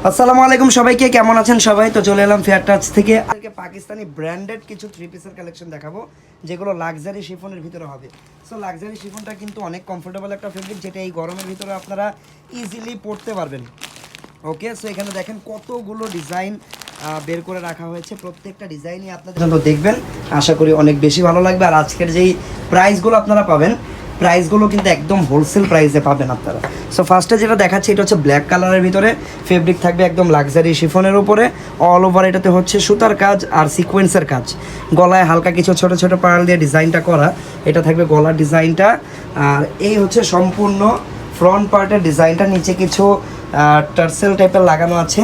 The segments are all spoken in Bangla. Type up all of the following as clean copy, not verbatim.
আসসালামু আলাইকুম সবাইকে, কেমন আছেন সবাই? তো চলে এলাম ফেয়ার টাচ থেকে পাকিস্তানি ব্র্যান্ডেড কিছু থ্রি পিসের কালেকশন দেখাবো, যেগুলো লাক্সারি শিফনের ভিতরে হবে। সো লাক্সারি শিফনটা কিন্তু অনেক কমফোর্টেবল একটা ফেব্রিক, যেটা এই গরমের ভিতরে আপনারা ইজিলি পরতে পারবেন। ওকে, সো এখানে দেখেন কতগুলো ডিজাইন বের করে রাখা হয়েছে, প্রত্যেকটা ডিজাইনই আপনাদের জন্য দেখবেন, আশা করি অনেক বেশি ভালো লাগবে। আর আজকের যেই প্রাইসগুলো আপনারা পাবেন, প্রাইসগুলো কিন্তু একদম হোলসেল প্রাইসে পাবেন আপনারা। সো ফার্স্টে যেটা দেখাচ্ছি, এটা হচ্ছে ব্ল্যাক কালারের ভিতরে ফেব্রিক থাকবে একদম লাক্সারি শিফনের উপরে, অল ওভার এটাতে হচ্ছে সুতার কাজ আর সিকোয়েন্সের কাজ, গলায় হালকা কিছু ছোট ছোট পার্ল দিয়ে ডিজাইনটা করা, এটা থাকবে গলার ডিজাইনটা। আর এই হচ্ছে সম্পূর্ণ ফ্রন্ট পার্টের ডিজাইনটা, নিচে কিছু টার্সেল টাইপের লাগানো আছে,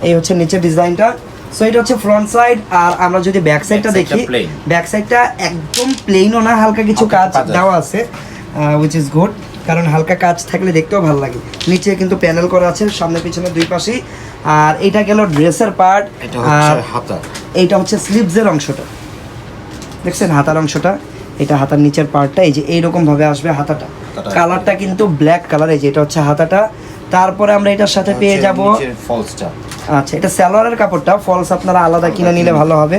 এই হচ্ছে নিচের ডিজাইনটা। সো এটা হচ্ছে ফ্রন্ট সাইড। আর আমরা যদি ব্যাক সাইডটা দেখি, ব্যাক সাইডটা একদম প্লেনও না, হালকা কিছু কাজ দেওয়া আছে, উইচ ইজ গুড, কারণ হালকা কাজ থাকলে দেখতেও ভালো লাগে। নিচে কিন্তু প্যানেল করা আছে সামনে পিছনে দুই পাশেই। আর এটা গেল ড্রেসের পার্ট, আর এইটা হচ্ছে স্লিভসের অংশটা, দেখছেন হাতার অংশটা, এটা হাতার নিচের পার্টটা, এই যে এইরকম ভাবে আসবে হাতাটা। কালারটা কিন্তু ব্ল্যাক কালার, এই যে এটা হচ্ছে হাতাটা। তারপরে আমরা এটার সাথে পেয়ে যাব ফলসটা। আচ্ছা, এটা সালোয়ারের কাপড়টা, ফলস আপনারা আলাদা কিনে নিলে ভালো হবে।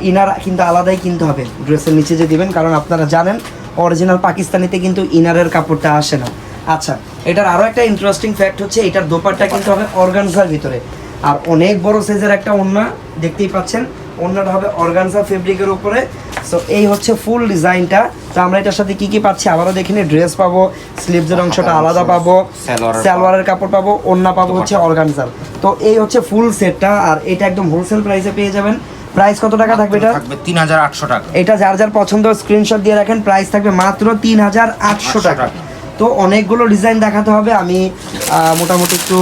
ইনার কিন্তু আলাদাই কিনতে হবে ড্রেসের নিচে যে দিবেন, কারণ আপনারা জানেন অরিজিনাল পাকিস্তানিতে কিন্তু ইনারের কাপড়টা আসে না। আচ্ছা, এটার আরও একটা ইন্টারেস্টিং ফ্যাক্ট হচ্ছে, এটার দোপাট্টা কিন্তু হবে অর্গানজার ভিতরে, আর অনেক বড় সাইজের একটা ওড়না দেখতেই পাচ্ছেন, ওড়নাটা হবে অর্গানজা ফেব্রিকের উপরে। সো এই হচ্ছে ফুল ডিজাইনটা। তো আমরা এটার সাথে কি কি পাচ্ছি আবারও দেখিনি, ড্রেস পাবো, স্লিভসের অংশটা আলাদা পাবো, সালোয়ারের কাপড় পাবো, ওড়না পাবো হচ্ছে অর্গানজার। তো এই হচ্ছে ফুল সেটটা, আর এটা একদম হোলসেল প্রাইসে পেয়ে যাবেন। প্রাইস কত টাকা থাকবে? এটা থাকবে 3800 টাকা। এটা যার যার পছন্দ স্ক্রিনশট দিয়ে রাখেন, প্রাইস থাকবে মাত্র 3800 টাকা। তো অনেকগুলো ডিজাইন দেখাতে হবে, আমি মোটামুটি একটু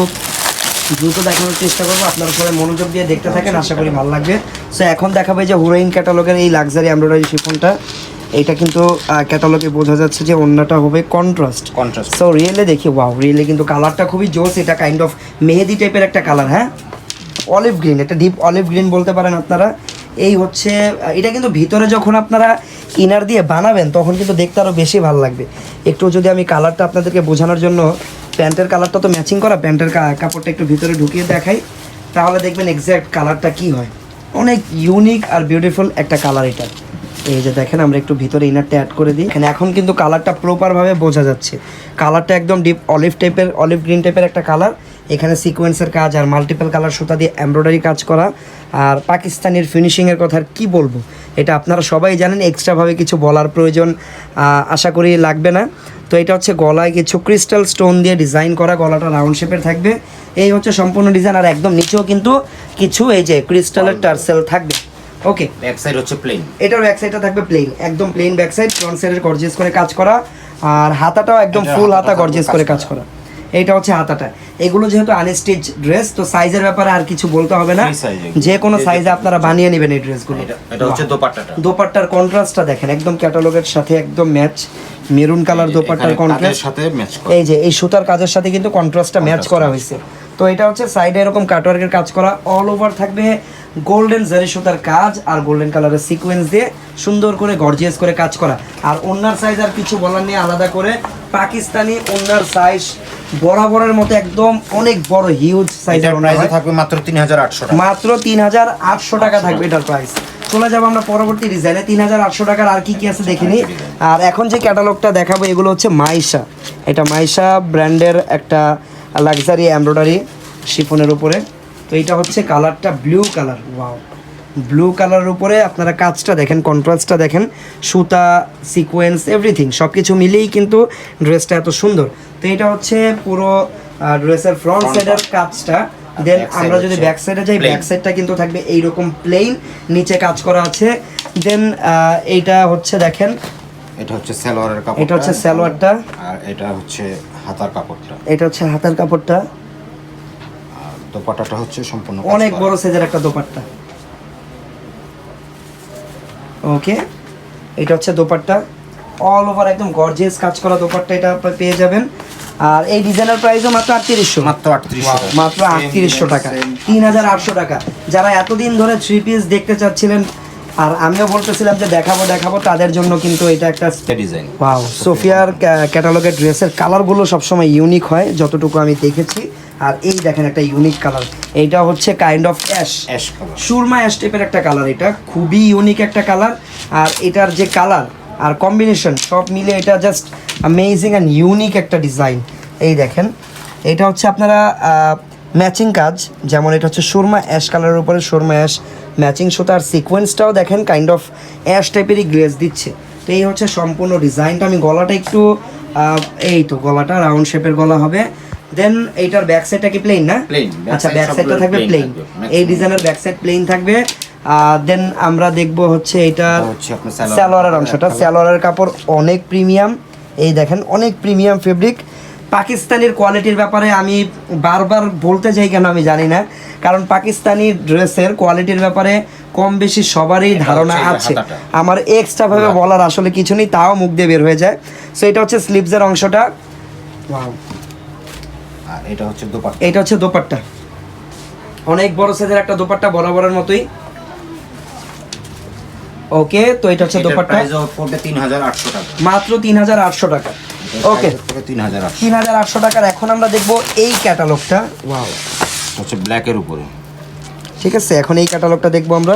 দ্রুত দেখানোর চেষ্টা করবো, আপনারা সবাই মনোযোগ দিয়ে দেখতে থাকেন, আশা করি ভালো লাগবে। সো এখন দেখাবে যে হুরাইন ক্যাটালগের এই লাক্সারি এমব্রয়ডারি শিফনটা, এইটা কিন্তু ক্যাটালগে বোঝা যাচ্ছে যে ওড়নাটা হবে কন্ট্রাস্ট। সো রিয়েলে দেখি, ওয়াও, রিয়েলে কিন্তু কালারটা খুবই জোস, এটা কাইন্ড অফ মেহেদি টাইপের একটা কালার, হ্যাঁ, অলিভ গ্রিন, এটা ডিপ অলিভ গ্রিন বলতে পারেন আপনারা। এই হচ্ছে এটা, কিন্তু ভিতরে যখন আপনারা ইনার দিয়ে বানাবেন তখন কিন্তু দেখতে আরও বেশি ভালো লাগবে। একটু যদি আমি কালারটা আপনাদেরকে বোঝানোর জন্য, প্যান্টের কালারটা তো ম্যাচিং করা, প্যান্টের কাপড়টা একটু ভিতরে ঢুকিয়ে দেখাই, তাহলে দেখবেন এক্স্যাক্ট কালারটা কি হয়। অনেক ইউনিক আর বিউটিফুল একটা কালার এটা। এই যে দেখেন, আমরা একটু ভিতরে ইনারটা অ্যাড করে দিই, এখন কিন্তু কালারটা প্রপারভাবে বোঝা যাচ্ছে। কালারটা একদম ডিপ অলিভ গ্রিন টাইপের একটা কালার, এখানে সিকোয়েন্সের কাজ আর মাল্টিপল কালার সুতা দিয়ে এমব্রয়ডারি কাজ করা। আর পাকিস্তানের ফিনিশিংয়ের কথা আর কী বলবো, এটা আপনারা সবাই জানেন, এক্সট্রাভাবে কিছু বলার প্রয়োজন আশা করি লাগবে না। তো এটা হচ্ছে গলায় কিছু ক্রিস্টাল স্টোন দিয়ে ডিজাইন করা, গলাটা রাউন্ড শেপের থাকবে, এই হচ্ছে সম্পূর্ণ ডিজাইন। আর একদম নিচেও কিন্তু কিছু এই যে ক্রিস্টালের টার্সেল থাকবে। ওকে, ব্যাক সাইড হচ্ছে প্লেন, এটার ব্যাক সাইডটা থাকবে প্লেন, একদম প্লেন ব্যাক সাইড, ফ্রন্ট সাইডের গর্জিয়াস করে কাজ করা, আর হাতাটাও একদম ফুল হাতা গর্জিয়াস করে কাজ করা। এইটা হচ্ছে হাতাটা। এগুলো যেহেতু আনস্টিচ ড্রেস, তো সাইজের ব্যাপারে আর কিছু বলতে হবে না, যে কোনো সাইজে আপনারা বানিয়ে নেবেন এই ড্রেসগুলো। এটা হচ্ছে দোপাট্টাটা, দোপাট্টার কন্ট্রাস্টটা দেখেন, একদম ক্যাটালগের সাথে একদম ম্যাচ, মেরুন কালার দোপাট্টার কন্ট্রাস্ট সাথে ম্যাচ করা, এই যে এই সুতার কাজের সাথে কিন্তু কন্ট্রাস্টটা ম্যাচ করা হয়েছে। তো এটা হচ্ছে সাইডে এরকম কাটওয়ার্কের কাজ করা, অল ওভার থাকবে গোল্ডেন জারি সুতার কাজ আর গোল্ডেন কালারের সিকোয়েন্স দিয়ে সুন্দর করে গর্জিয়াস করে কাজ করা। আর ওন্নার সাইজ আর কিছু বলার নেই, আলাদা করে পাকিস্তানি ওন্নার সাইজ বরাবরের মতো একদম অনেক বড় হিউজ সাইজের ওন্না থাকবে মাত্র 3800 টাকা, মাত্র 3800 টাকা থাকবে এটার প্রাইস। চলে যাবো আমরা পরবর্তী ডিজাইনে, 3800 টাকার আর কি কি আছে দেখিনি। আর এখন যে ক্যাটালগটা দেখাবো, এগুলো হচ্ছে মাইশা, এটা মাইশা ব্র্যান্ডের একটা লাক্সারি এমব্রয়ডারি শিফনের উপরে। তো এইটা হচ্ছে কালারটা ব্লু কালার, ওয়াও, ব্লু কালারের উপরে আপনারা কাজটা দেখেন, কন্ট্রাস্টটা দেখেন, সুতা সিকোয়েন্স এভরিথিং সব কিছু মিলিয়েই কিন্তু ড্রেসটা এত সুন্দর। তো এটা হচ্ছে পুরো ড্রেসের ফ্রন্ট সাইডের কাজটা। দেন আমরা যদি ব্যাক সাইডে যাই, ব্যাক সাইডটা কিন্তু থাকবে এইরকম প্লেন, নিচে কাজ করা আছে। দেন এইটা হচ্ছে দেখেন, এটা হচ্ছে সালোয়ারের কাপড়, এটা হচ্ছে সালোয়ারটা, আর এটা হচ্ছে হাতার কাপড়টা, এটা হচ্ছে হাতার কাপড়টা, আর দোপাট্টাটা হচ্ছে সম্পূর্ণ অনেক বড় সাইজের একটা দোপাট্টা। ওকে, এটা হচ্ছে দোপাট্টা, অল ওভার একদম গর্জিয়াস কাজ করা দোপাট্টা, এটা আপনারা পেয়ে যাবেন। আর এই ডিজাইনের প্রাইসও মাত্র 3800, মাত্র 3800 টাকা, 3800 টাকা। যারা এতদিন ধরে থ্রি পিস দেখতে চাচ্ছিলেন, আর আমিও বলতেছিলাম যে দেখাবো, তাদের জন্য কিন্তু এটা একটা ডিজাইন। ওয়াও, সোফিয়ার ক্যাটালগের ড্রেসের কালারগুলো সবসময় ইউনিক হয় যতটুকু আমি দেখেছি। আর এই দেখেন একটা ইউনিক কালার, এইটা হচ্ছে kind of ash, ash colour, Surma ash টাইপের একটা কালার, এটা খুবই ইউনিক একটা কালার। আর এটার যে কালার আর কম্বিনেশন সব মিলে এটা জাস্ট অ্যামেজিং অ্যান্ড ইউনিক একটা ডিজাইন। এই দেখেন এটা হচ্ছে আপনারা ম্যাচিং কাজ, যেমন এটা হচ্ছে সুরমা অ্যাশ কালারের উপরে সুরমা অ্যাশ ম্যাচিং সুতা, আর সিকোয়েন্সটাও দেখেন কাইন্ড অফ অ্যাশ টাইপেরই গ্লেজ দিচ্ছে। তো এই হচ্ছে সম্পূর্ণ ডিজাইনটা। আমি গলাটা একটু এই তো গলাটা রাউন্ড শেপের গলা হবে। দেন এইটার ব্যাক সাইডটা কি প্লেন না? প্লেন। আচ্ছা, ব্যাক সাইডটা থাকবে প্লেন, এই ডিজাইনের ব্যাক সাইড প্লেন থাকবে। দেন আমরা দেখব হচ্ছে এইটার সালোয়ারের অংশটা, সালোয়ারের কাপড় অনেক প্রিমিয়াম, এই দেখেন অনেক প্রিমিয়াম ফেব্রিক। পাকিস্তানের কোয়ালিটির ব্যাপারে আমি বারবার বলতে চাই কেন আমি জানি না, কারণ পাকিস্তানি ড্রেসের কোয়ালিটির ব্যাপারে কম বেশি সবারই ধারণা আছে, আমার এক্সট্রা ভাবে বলার আসলে কিছু নেই, তাও মুখ দিয়ে বের হয়ে যায়। সো এটা হচ্ছে স্লিভসের অংশটা, ওয়াও। আর এটা হচ্ছে দোপাট্টা, এটা হচ্ছে দোপাট্টা, অনেক বড় সাইজের একটা দোপাট্টা বরাবরের মতোই। ওকে, তো এটা হচ্ছে দোপাট্টা, প্রাইস পড়বে 3800 টাকা, মাত্র 3800 টাকা। ওকে, 3800 টাকার। এখন আমরা দেখব এই ক্যাটালগটা, ওয়াও, হচ্ছে ব্ল্যাকের উপরে। ঠিক আছে, এখন এই ক্যাটালগটা দেখবো আমরা।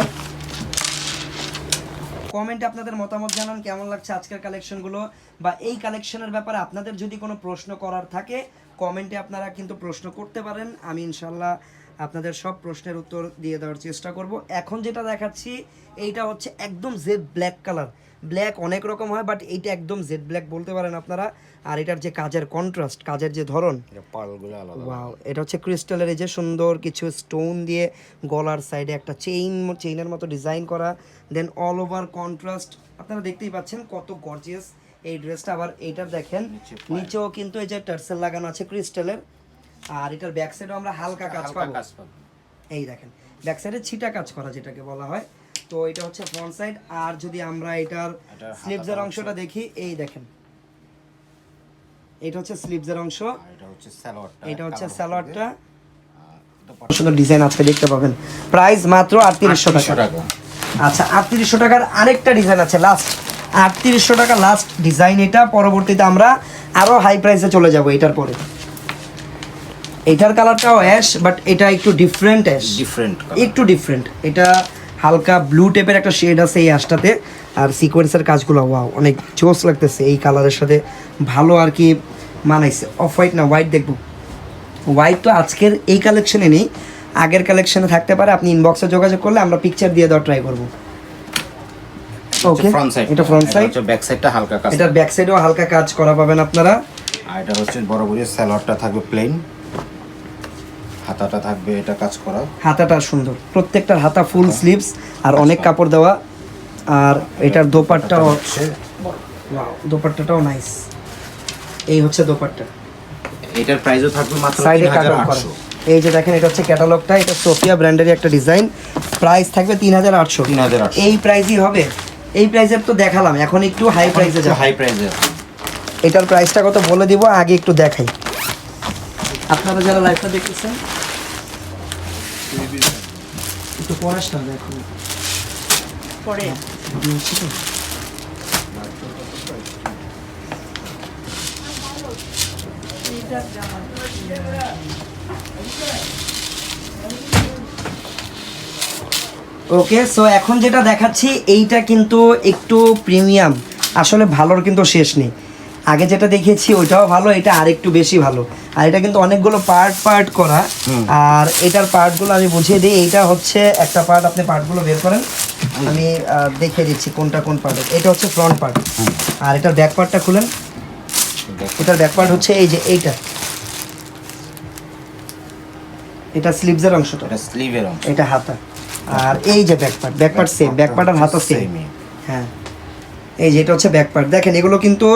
কমেন্টে আপনাদের মতামত জানান কেমন লাগছে আজকের কালেকশনগুলো, বা এই কালেকশনের ব্যাপারে আপনাদের যদি কোনো প্রশ্ন করার থাকে কমেন্টে আপনারা কিন্তু প্রশ্ন করতে পারেন, আমি ইনশাল্লাহ আপনাদের সব প্রশ্নের উত্তর দিয়ে দেওয়ার চেষ্টা করব। এখন যেটা দেখাচ্ছি এইটা হচ্ছে একদম জেড ব্ল্যাক কালার, ব্ল্যাক অনেক রকম হয় বাট এইটা একদম জেড ব্ল্যাক বলতে পারেন আপনারা। আর এটার যে কাজের কন্ট্রাস্ট, কাজের যে ধরন, পার্লগুলো আলাদা, ওয়াও, এটা হচ্ছে ক্রিস্টালের এই যে সুন্দর কিছু স্টোন দিয়ে গলার সাইডে একটা চেইনের মতো ডিজাইন করা, দেন অল ওভার কন্ট্রাস্ট, আপনারা দেখতেই পাচ্ছেন কত গর্জিয়াস এই ড্রেসটা। আবার এইটার দেখেন নিচেও কিন্তু এই যে টার্সেল লাগানো আছে ক্রিস্টালের, আর এটার ব্যাক সাইডেও আমরা হালকা কাজ পাবো, এই দেখেন ব্যাক সাইডে ছিটা কাজ করা যেটাকে বলা হয়। তো এটা হচ্ছে ফ্রন্ট সাইড। আর যদি আমরা এটার স্লিভসের অংশটা দেখি, এই দেখেন এটা হচ্ছে স্লিভসের অংশ, এটা হচ্ছে সালোয়ারটা, এটা হচ্ছে সালোয়ারটা, সুন্দর ডিজাইন আজকে দেখতে পাবেন। প্রাইস মাত্র 3800 টাকা। আচ্ছা, 3800 টাকার আরেকটা ডিজাইন আছে, লাস্ট 3800 টাকা লাস্ট ডিজাইন এটা। পরবর্তীতে আমরা আরো হাই প্রাইসে চলে যাব এটার পরে। এটার কালারটাও অ্যাশ, বাট এটা একটু ডিফারেন্ট অ্যাশ, একটু ডিফারেন্ট, এটা হালকা ব্লু টাইপের একটা শেড আছে এই অ্যাশটাতে। আর সিকোয়েন্সের কাজগুলো ওয়াও, অনেক জোস লাগতেছে, এই কালারের সাথে ভালো আর কি মানাইছে। অফ হোয়াইট না, হোয়াইট দেখবো। হোয়াইট তো আজকের এই কালেকশনে নেই, আগের কালেকশনে থাকতে পারে, আপনি ইনবক্সে যোগাযোগ করলে আমরা পিকচার দিয়ে দেওয়ার ট্রাই করবো। ওকে, এটা ফ্রন্ট সাইড, ব্যাক সাইডটা হালকা কাজ, এটার ব্যাক সাইডেও হালকা কাজ করা পাবেন আপনারা। আর এটা হচ্ছে বরাবরই সালোয়ারটা থাকবে প্লেন, হাতাটা থাকবে এটা কাজ করা, হাতাটা সুন্দর, প্রত্যেকটার হাতা ফুল স্লিভস আর অনেক কাপড় দেওয়া। আর এটার দোপাট্টাও হচ্ছে, ওয়াও, দোপাট্টাটাও নাইস, এই হচ্ছে দোপাট্টা। এটার প্রাইসও থাকবে মাত্র সাইডে কাটওয়ার্ক করা, 3800। এই যে দেখেন এটা হচ্ছে ক্যাটালগটা, এটা সোফিয়া ব্র্যান্ডেরই একটা ডিজাইন, প্রাইস থাকবে 3800। এই প্রাইসই হবে, এই প্রাইসের তো দেখালাম, এখন একটু হাই প্রাইসে যাব। হাই প্রাইসে এটার প্রাইসটা কত বলে দিব, আগে একটু দেখাই। আপনারা যারা লাইভটা দেখতেছেন একটু পড়াশোনা দেখুন পরে ওকে। সো এখন যেটা দেখাচ্ছি এইটা কিন্তু একটু প্রিমিয়াম, আসলে ভালোর কিন্তু শেষ নেই। আগে যেটা দেখিয়েছি ওইটাও ভালো, এটা আরেকটু বেশি ভালো। আর এটা কিন্তু অনেকগুলো পার্ট করা, আর এটার পার্টগুলো আমি বুঝিয়ে দিই। এইটা হচ্ছে একটা পার্ট, আপনি পার্টগুলো বের করেন, আমি দেখিয়ে দিচ্ছি কোনটা কোন পার্ট। এটা হচ্ছে ফ্রন্ট পার্ট, আর এটার ব্যাক পার্টটা খুলেন। এটার ব্যাক পার্ট হচ্ছে এই যে এইটা, এটা স্লিভসের অংশটা, এটা স্লিভের অংশ, এটা হাতা। আর এই যে back part same, back part আর হাতা সেম। হ্যাঁ, এই যে এটা হচ্ছে ব্যাক পার্ট। দেখেন এগুলো কিন্তু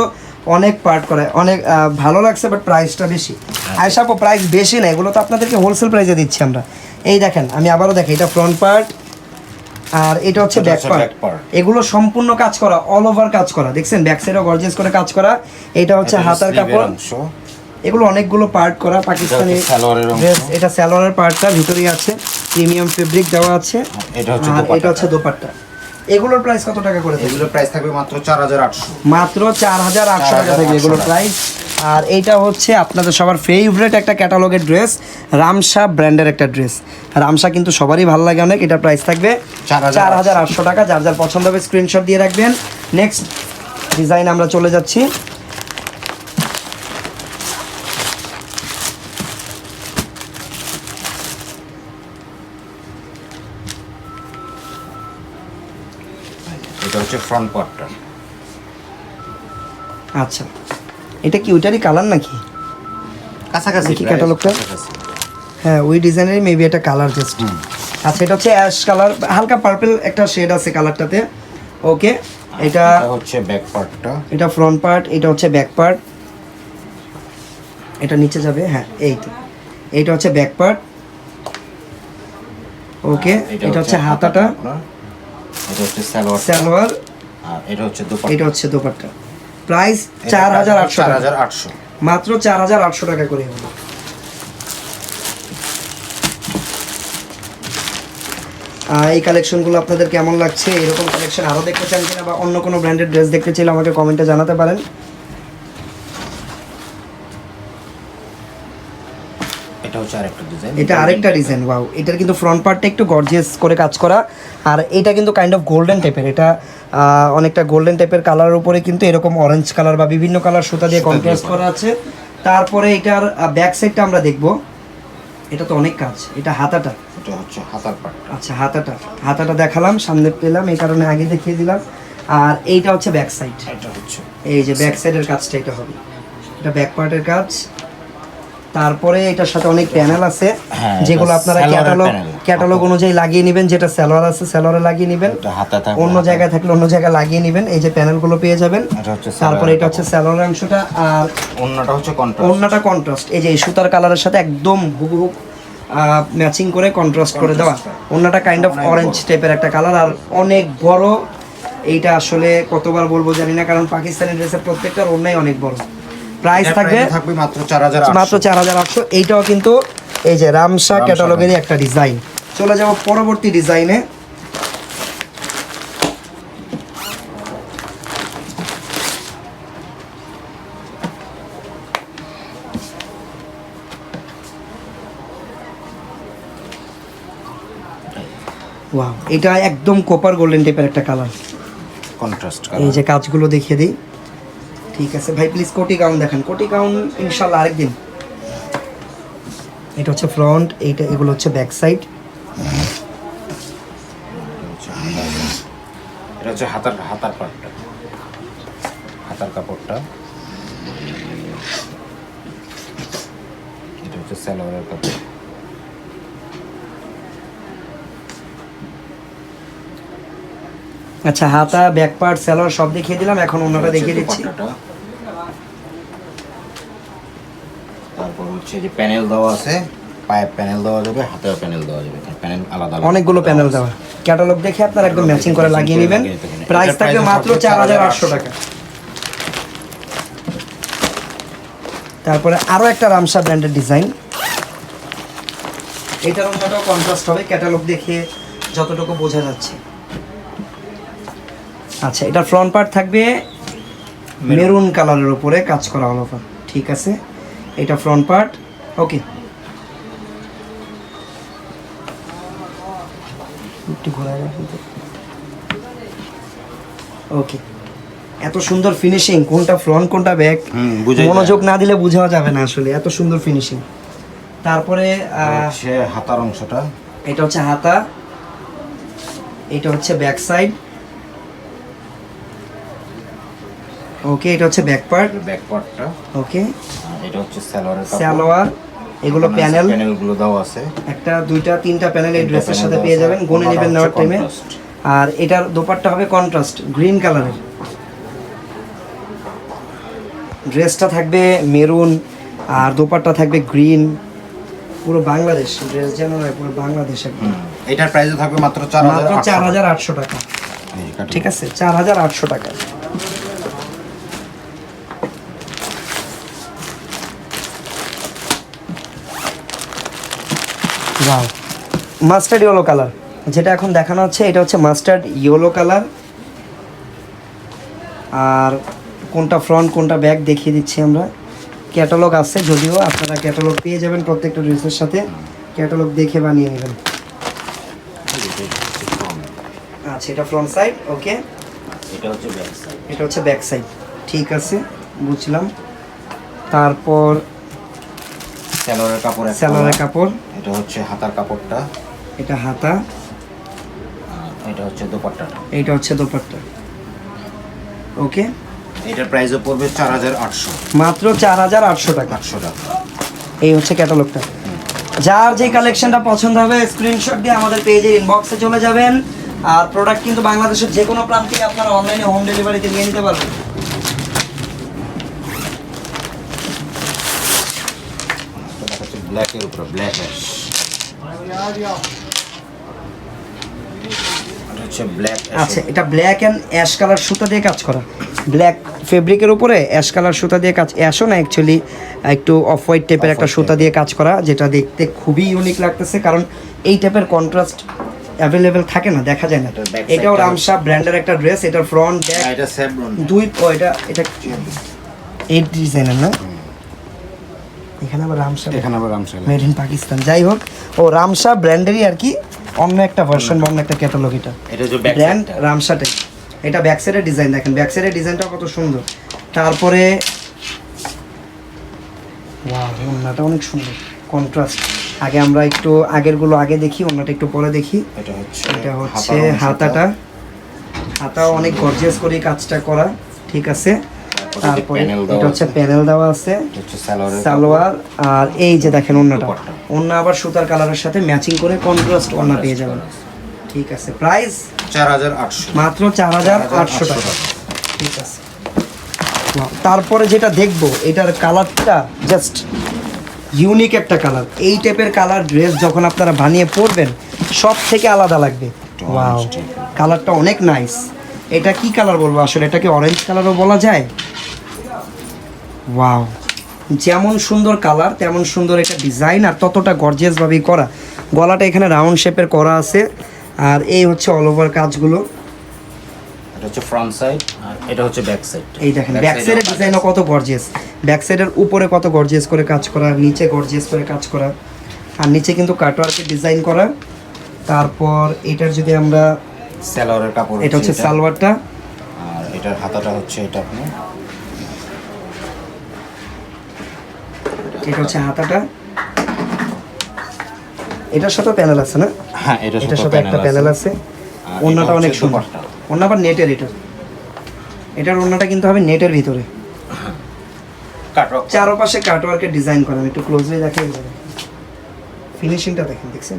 অনেক পার্ট করে, অনেক ভালো লাগছে, বাট প্রাইসটা বেশি। আয়শা আপু প্রাইস বেশি না, এগুলো তো আপনাদেরকে হোলসেল প্রাইসে দিচ্ছি আমরা। এই দেখেন আমি আবারও দেখি, এটা ফ্রন্ট পার্ট আর এটা হচ্ছে ব্যাক পার্ট। এগুলো সম্পূর্ণ কাজ করা, অল ওভার কাজ করা, দেখছেন ব্যাক সাইডও গর্জিয়াস করে কাজ করা। এটা হচ্ছে হাতার কাপড়, এগুলো অনেকগুলো পার্ট করা পাকিস্তানি ড্রেস। এটা সালোয়ারের পার্টটা ভিতরেই আছে, প্রিমিয়াম ফেব্রিক দেওয়া আছে। আর এটা হচ্ছে দোপাট্টা। এগুলোর প্রাইস কত টাকা করে? এগুলোর প্রাইস থাকবে মাত্র 4800, মাত্র 4800 টাকা থাকবে এগুলোর প্রাইস। আর এইটা হচ্ছে আপনাদের সবার ফেভারিট একটা ক্যাটালগের ড্রেস, রামসা ব্র্যান্ডের একটা ড্রেস। রামসা কিন্তু সবারই ভালো লাগে অনেক। এটা প্রাইস থাকবে 4800 টাকা। যার যার পছন্দ হবে স্ক্রিনশট দিয়ে রাখবেন। নেক্সট ডিজাইন আমরা চলে যাচ্ছি। এটা হচ্ছে ফ্রন্ট পার্টটা। আচ্ছা, এটা কি ওইটারই কালার নাকি? কাছাকাছি দেখি ক্যাটালগটা। হ্যাঁ, ওই ডিজাইনেরই মেবি এটা কালার জাস্ট। আচ্ছা, এটা হচ্ছে অ্যাশ কালার, হালকা পার্পল একটা শেড আছে কালারটাতে। ওকে, এটা হচ্ছে ব্যাক পার্টটা, এটা ফ্রন্ট পার্ট, এটা হচ্ছে ব্যাক পার্ট। এটা নিচে যাবে, হ্যাঁ এইটা, এইটা হচ্ছে ব্যাক পার্ট। ওকে, এটা হচ্ছে হাতাটা, এটা হচ্ছে সালোয়ার, সালোয়ার, আর এটা হচ্ছে দোপাট্টা। এটা হচ্ছে দোপাট্টা। প্রাইস 4800 টাকা, 4800, মাত্র 4800 টাকা করে হলো। এই কালেকশনগুলো আপনাদের কেমন লাগছে? এরকম কালেকশন আরও দেখতে চান কিনা, বা অন্য কোনো ব্র্যান্ডের ড্রেস দেখতে চাইলে আমাকে কমেন্টে জানাতে পারেন। এটা হচ্ছে আরেকটা ডিজাইন, এটা আরেকটা ডিজাইন। ওয়াও, এটার কিন্তু ফ্রন্ট পার্টটা একটু গর্জিয়াস করে কাজ করা, আর এটা কিন্তু কাইন্ড অফ গোল্ডেন টাইপের। এটা অনেকটা গোল্ডেন টাইপের কালারের উপরে কিন্তু এরকম অরেঞ্জ কালার বা বিভিন্ন কালার সুতা দিয়ে কন্ট্রাস্ট করা আছে। তারপরে এটার ব্যাক সাইডটা আমরা দেখব। এটা তো অনেক কাজ। এটা হাতাটা, এটা হচ্ছে হাতার পার্ট। আচ্ছা হাতাটা দেখালাম, সামনে পেলাম এই কারণে আগে দেখিয়ে দিলাম। আর এইটা হচ্ছে ব্যাক সাইড, এটা হচ্ছে এই যে ব্যাক সাইডের কাজটা এটা হবে, এটা ব্যাক পার্টের কাজ। তারপরে এটার সাথে অনেক প্যানেল আছে, যেগুলো আপনারা ক্যাটালগ অনুযায়ী লাগিয়ে নেবেন। যেটা সালোয়ার আছে সালোয়ারে লাগিয়ে নেবেন, অন্য জায়গায় থাকলে অন্য জায়গায় লাগিয়ে নেবেন। এই যে প্যানেলগুলো পেয়ে যাবেন। তারপরে এটা হচ্ছে সালোয়ার অংশটা, আর ওন্নাটা হচ্ছে কন্ট্রাস্ট। ওন্নাটা কন্ট্রাস্ট, এই যে এই সুতার কালারের সাথে একদম হুবহু ম্যাচিং করে কন্ট্রাস্ট করে দেওয়া। ওন্নাটা কাইন্ড অফ অরেঞ্জ টাইপের একটা কালার, আর অনেক বড়। এইটা আসলে কতবার বলবো জানি না, কারণ পাকিস্তানি ড্রেসের প্রত্যেকটার ওন্নাই অনেক বড়। প্রাইস থাকবে মাত্র 4800, মাত্র 4800। এইটাও কিন্তু এই যে রামসা ক্যাটালগেরই একটা ডিজাইন। চলে যাব পরবর্তী ডিজাইনে। ওয়াও, এটা একদম কোপার গোল্ডেন টাইপের একটা কালার, কন্ট্রাস্ট এই যে কাজগুলো দেখিয়ে দিই। ঠিক আছে ভাই, প্লিজ কোটি গাউন দেখান। কোটি গাউন ইনশাল্লাহ আরেকদিন। এটা হচ্ছে ফ্রন্ট, এইটা এগুলো হচ্ছে ব্যাক সাইড। এটা হচ্ছে হাতার পার্টটা, হাতার কাপড়টা। এটা হচ্ছে সালোয়ারের কাপড়। আচ্ছা, হাতা, ব্যাক পার্ট, সালোয়ার সব দেখিয়ে দিলাম। এখন অন্যটা দেখিয়ে দিচ্ছি। তারপর হচ্ছে যে প্যানেল দেওয়া আছে, পায়ে প্যানেল দেওয়া যাবে, হাতেও প্যানেল দেওয়া যাবে। প্যানেল আলাদা, অনেকগুলো প্যানেল দেওয়া। ক্যাটালগ দেখে আপনারা একদম ম্যাচিং করে লাগিয়ে নেবেন। প্রাইস থাকবে মাত্র 4800 টাকা। তারপরে আরও একটা রামসা ব্র্যান্ডের ডিজাইন। এটার অন্যটাও কন্ট্রাস্ট হবে, ক্যাটালগ দেখে যতটুকু বোঝা যাচ্ছে। আচ্ছা, এটা ফ্রন্ট পার্ট থাকবে মেরুন কালারের উপরে কাজ করা হলো। ঠিক আছে, এটা ফ্রন্ট পার্ট। ওকে, একটু ঘোরা যাবে। ওকে, এত সুন্দর ফিনিশিং, কোনটা ফ্রন্ট কোনটা ব্যাক মনোযোগ না দিলে বোঝা যাবে না আসলে, এত সুন্দর ফিনিশিং। তারপরে হাতার অংশটা, এটা হচ্ছে হাতা, এটা হচ্ছে ব্যাক সাইড। ওকে, এটা হচ্ছে ব্যাক পার্টটা। ওকে, এটা হচ্ছে সালোয়ারের কাপড়, সালোয়ার। এগুলো প্যানেলগুলো দেওয়া আছে, একটা দুইটা তিনটা প্যানেল এই ড্রেসের সাথে পেয়ে যাবেন, গুনে নেবেন নেওয়ার টাইমে। আর এটার দোপাট্টা হবে কন্ট্রাস্ট গ্রিন কালারের। ড্রেসটা থাকবে মেরুন, আর দোপাট্টা থাকবে গ্রিন। পুরো বাংলাদেশ ড্রেস, যেন নয় পুরো বাংলাদেশ একদম। এটার প্রাইসও থাকবে মাত্র 4800 টাকা। ঠিক আছে, 4800 টাকা। ওয়াও, মাস্টার্ড ইয়েলো কালার যেটা এখন দেখানো হচ্ছে, এটা হচ্ছে মাস্টার্ড ইয়েলো কালার। আর কোনটা ফ্রন্ট কোনটা ব্যাক দেখিয়ে দিচ্ছি আমরা। ক্যাটালগ আছে, যদিও আপনারা ক্যাটালগ পেয়ে যাবেন প্রত্যেকটা ড্রেসের সাথে, ক্যাটালগ দেখে বানিয়ে নেবেন। আচ্ছা, এটা ফ্রন্ট সাইড, ওকে। এটা হচ্ছে ব্যাক সাইড। এটা হচ্ছে ব্যাক সাইড, ঠিক আছে, বুঝলাম। তারপর সালোয়ারের কাপড়, সালোয়ারের কাপড়, এটা হচ্ছে হাতার কাপড়টা, এটা হাতা, এটা হচ্ছে দোপাট্টাটা, এটা হচ্ছে দোপাট্টা, ওকে। এটার প্রাইসও পড়বে 4800, মাত্র 4800 টাকা। 800 টাকা। এই হচ্ছে ক্যাটালগটা। যার যে কালেকশনটা পছন্দ হবে স্ক্রিনশট দিয়ে আমাদের পেজের ইনবক্সে চলে যাবেন। আর প্রোডাক্ট কিন্তু বাংলাদেশের যে কোনো প্রান্ত থেকে আপনারা অনলাইনে হোম ডেলিভারিতে নিয়ে নিতে পারবেন। এটা হচ্ছে ব্ল্যাকের উপরে, ব্ল্যাক অ্যাশ, এটা হচ্ছে ব্ল্যাক অ্যাশ। আচ্ছা, এটা ব্ল্যাক অ্যান্ড অ্যাশ কালার সুতা দিয়ে কাজ করা, ব্ল্যাক ফেব্রিকের উপরে অ্যাশ কালার সুতা দিয়ে কাজ, অ্যাশও না অ্যাকচুয়ালি একটু অফ হোয়াইট টাইপের একটা সুতা দিয়ে কাজ করা, যেটা দেখতে খুবই ইউনিক লাগতেছে, কারণ এই টাইপের কন্ট্রাস্ট অ্যাভেলেবেল থাকে না, দেখা যায় না। এটাও রামসা ব্র্যান্ডের একটা ড্রেস, এটার ফ্রন্ট ব্যাক এটা সেভরন, দুই, এটা এই ডিজাইনের না, এখানে আবার রামসা, এখানে আবার রামসা মেড ইন পাকিস্তান। যাই হোক, ও রামসা ব্র্যান্ডেরই আর কি অন্য একটা ভার্সন বা অন্য একটা ক্যাটালগ। এটা যে ব্যাক ব্র্যান্ড রামসাটে, এটা ব্যাক সাইডের ডিজাইন, দেখেন ব্যাক সাইডের ডিজাইনটা কত সুন্দর। তারপরে ওয়াও, ওন্নাটা অনেক সুন্দর কন্ট্রাস্ট। আগে আমরা একটু আগেরগুলো আগে দেখি, ওন্নাটা একটু পরে দেখি। এটা হচ্ছে হাতাটা, হাতাও অনেক গর্জিয়াস করে কাজটা করা, ঠিক আছে। তারপরে এটা হচ্ছে প্যানেল দেওয়া আছে, সালোয়ার, আর এই যে দেখেন ওন্নাটা, ওন্না আবার সুতার কালারের সাথে ম্যাচিং করে কন্ট্রাস্ট ওন্না পেয়ে যাবেন, ঠিক আছে। প্রাইস 4800, মাত্র 4800 টাকা, ঠিক আছে। তারপরে যেটা দেখবো, এটার কালারটা জাস্ট ইউনিক একটা কালার। এই টাইপের কালার ড্রেস যখন আপনারা বানিয়ে পরবেন সব থেকে আলাদা লাগবে। ওয়াও, কালারটা অনেক নাইস। এটা কি কালার বলবো আসলে, এটাকে অরেঞ্জ কালারও বলা যায়। ওয়াও, যেমন সুন্দর কালার তেমন সুন্দর একটা ডিজাইন, আর ততটা গর্জিয়াসভাবেই করা। গলাটা এখানে রাউন্ড শেপের করা আছে, আর এই হচ্ছে অল ওভার কাজগুলো। এটা হচ্ছে ফ্রন্ট সাইড, আর এটা হচ্ছে ব্যাক সাইড। এই দেখেন ব্যাক সাইডের ডিজাইনও কত গর্জিয়াস, ব্যাক সাইডের উপরে কত গর্জিয়াস করে কাজ করা, নিচে গর্জিয়াস করে কাজ করা, আর নিচে কিন্তু কাটওয়ার্কের ডিজাইন করা। তারপর এটার যদি আমরা সালোয়ারের কাপড়, এটা হচ্ছে সালোয়ারটা, আর এটার হাতাটা হচ্ছে এটা, আপনি এটা হচ্ছে হাতাটা। এটার সাথে প্যানেল আছে না? হ্যাঁ, এটার সাথে একটা প্যানেল আছে। ওন্নাটা অনেক সুন্দর, ওন্না আবার নেটের। এটার ওন্নাটা কিন্তু হবে নেটের ভিতরে, কাটওয়ার্ক, চারপাশে কাটওয়ার্কের ডিজাইন করা। আমি একটু ক্লোজলি দেখাই, ফিনিশিংটা দেখেন, দেখছেন।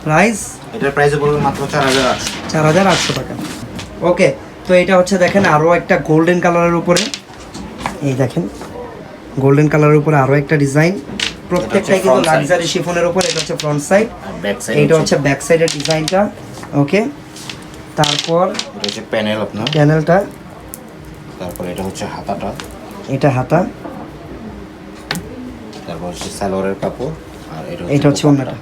প্রাইস, এটার প্রাইস পড়বে মাত্র 4800, 4800 টাকা, ওকে। তো এটা হচ্ছে দেখেন আরও একটা গোল্ডেন কালারের উপরে, এই দেখেন গোল্ডেন কালারের উপরে আরও একটা ডিজাইন, প্রত্যেকটাই কিন্তু লাক্সারি শিফনের উপর। এটা হচ্ছে ফ্রন্ট সাইড, এইটা হচ্ছে ব্যাক সাইডের ডিজাইনটা, ওকে। তারপর এটা হচ্ছে প্যানেল, আপনার প্যানেলটা, তারপর এটা হচ্ছে হাতাটা, এটা হাতা, তারপর হচ্ছে সালোয়ারের কাপড়, আর এটা হচ্ছে ওন্নাটা।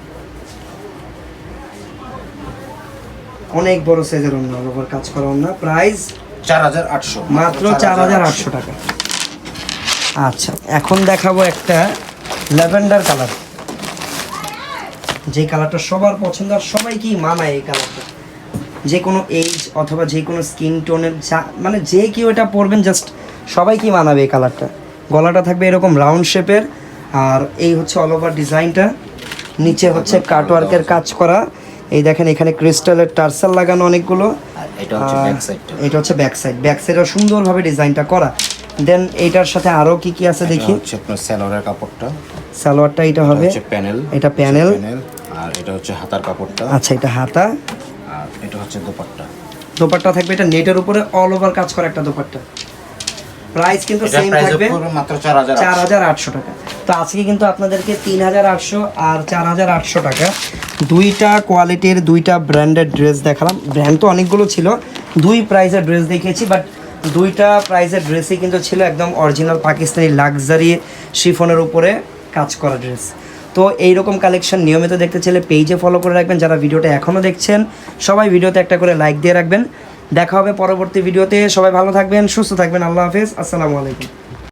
অনেক বড় সাইজের ওন্না, ওভার কাজ করা ওন্না। প্রাইস 4800, মাত্র 4800 টাকা। আচ্ছা, এখন দেখাবো একটা ল্যাভেন্ডার কালার, যে কালারটা সবার পছন্দ, আর সবাইকেই মানায় এই কালারটা। যে কোনো এজ অথবা যে কোনো স্কিন টোনের, মানে যে কেউ এটা পরবেন জাস্ট সবাইকেই মানাবে এই কালারটা। গলাটা থাকবে এরকম রাউন্ড শেপের, আর এই হচ্ছে অল ওভার ডিজাইনটা, নিচে হচ্ছে কাটওয়ার্কের কাজ করা। এই দেখেন এখানে ক্রিস্টালের টার্সাল লাগানো অনেকগুলো। এটা হচ্ছে ব্যাক সাইডটা, এটা হচ্ছে ব্যাক সাইড, ব্যাক সাইডও সুন্দরভাবে ডিজাইনটা করা। দেন এইটার সাথে আরো কি কি আছে দেখি। হচ্ছে আপনার সালোয়ারের কাপড়টা, সালোয়ারটা এটা হবে, হচ্ছে প্যানেল, এটা প্যানেল, আর এটা হচ্ছে হাতার কাপড়টা। আচ্ছা, এটা হাতা, আর এটা হচ্ছে দোপাট্টা। দোপাট্টা থাকবে এটা নেটের উপরে অল ওভার কাজ করা একটা দোপাট্টা। প্রাইস কিন্তু সেম থাকবে, মাত্র 4800 টাকা। তো আজকে কিন্তু আপনাদেরকে 3800 আর 4800 টাকা দুইটা কোয়ালিটির দুইটা ব্র্যান্ডেড ড্রেস দেখালাম। ব্র্যান্ড তো অনেকগুলো ছিল, দুই প্রাইসের ড্রেস দেখিয়েছি, বাট দুইটা প্রাইসের ড্রেসই কিন্তু ছিল একদম অরিজিনাল পাকিস্তানি লাক্সারি শিফনের উপরে কাজ করা ড্রেস। তো এইরকম কালেকশন নিয়মিত দেখতে চাইলে পেজে ফলো করে রাখবেন। যারা ভিডিওটা এখনও দেখছেন সবাই ভিডিওতে একটা করে লাইক দিয়ে রাখবেন। দেখা হবে পরবর্তী ভিডিওতে। সবাই ভালো থাকবেন, সুস্থ থাকবেন। আল্লাহ হাফেজ, আসসালামু আলাইকুম।